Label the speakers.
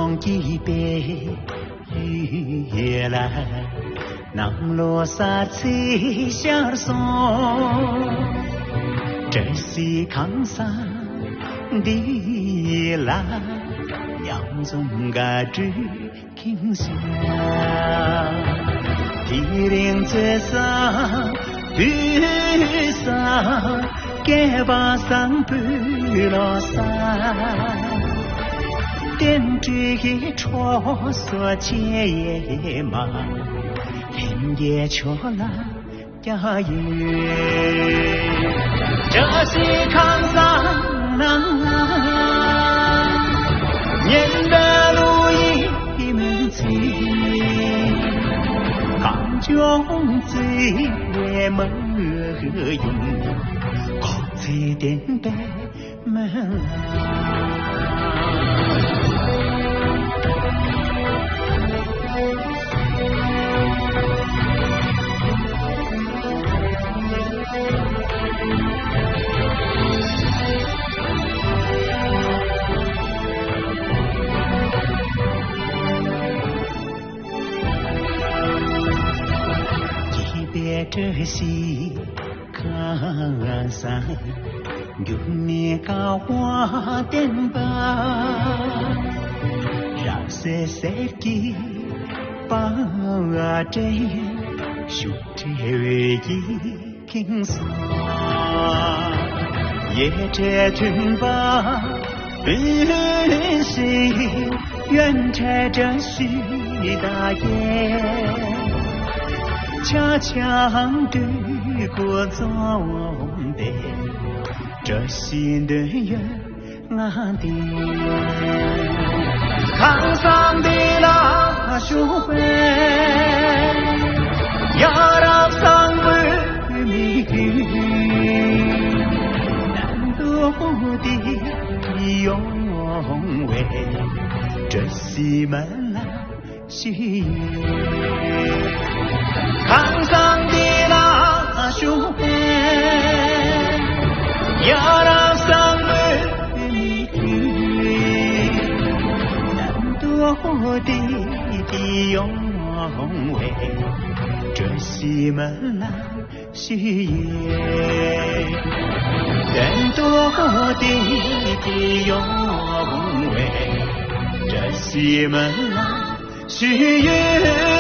Speaker 1: 望几杯雨来，能落沙吹小松，这是康桑的来，杨宗个知听下，地灵最上雨伞，给把伞背了伞。点缀戳所结嘛，天也秋了家园，这是康桑年的路一门子，康中最为门用，国最点北门。这是康桑，有你个花灯吧，让谁记把这胸这一听说，也这听吧，本是远拆这许大雁。恰恰对过总的，这心的人俺的，康桑的那树根，呀让桑为米雨，难得的永为，这西门来许愿。康桑的那树根，呀让桑为米雨，难得的永为，这西门来许愿，难得的永为，这西门来许愿。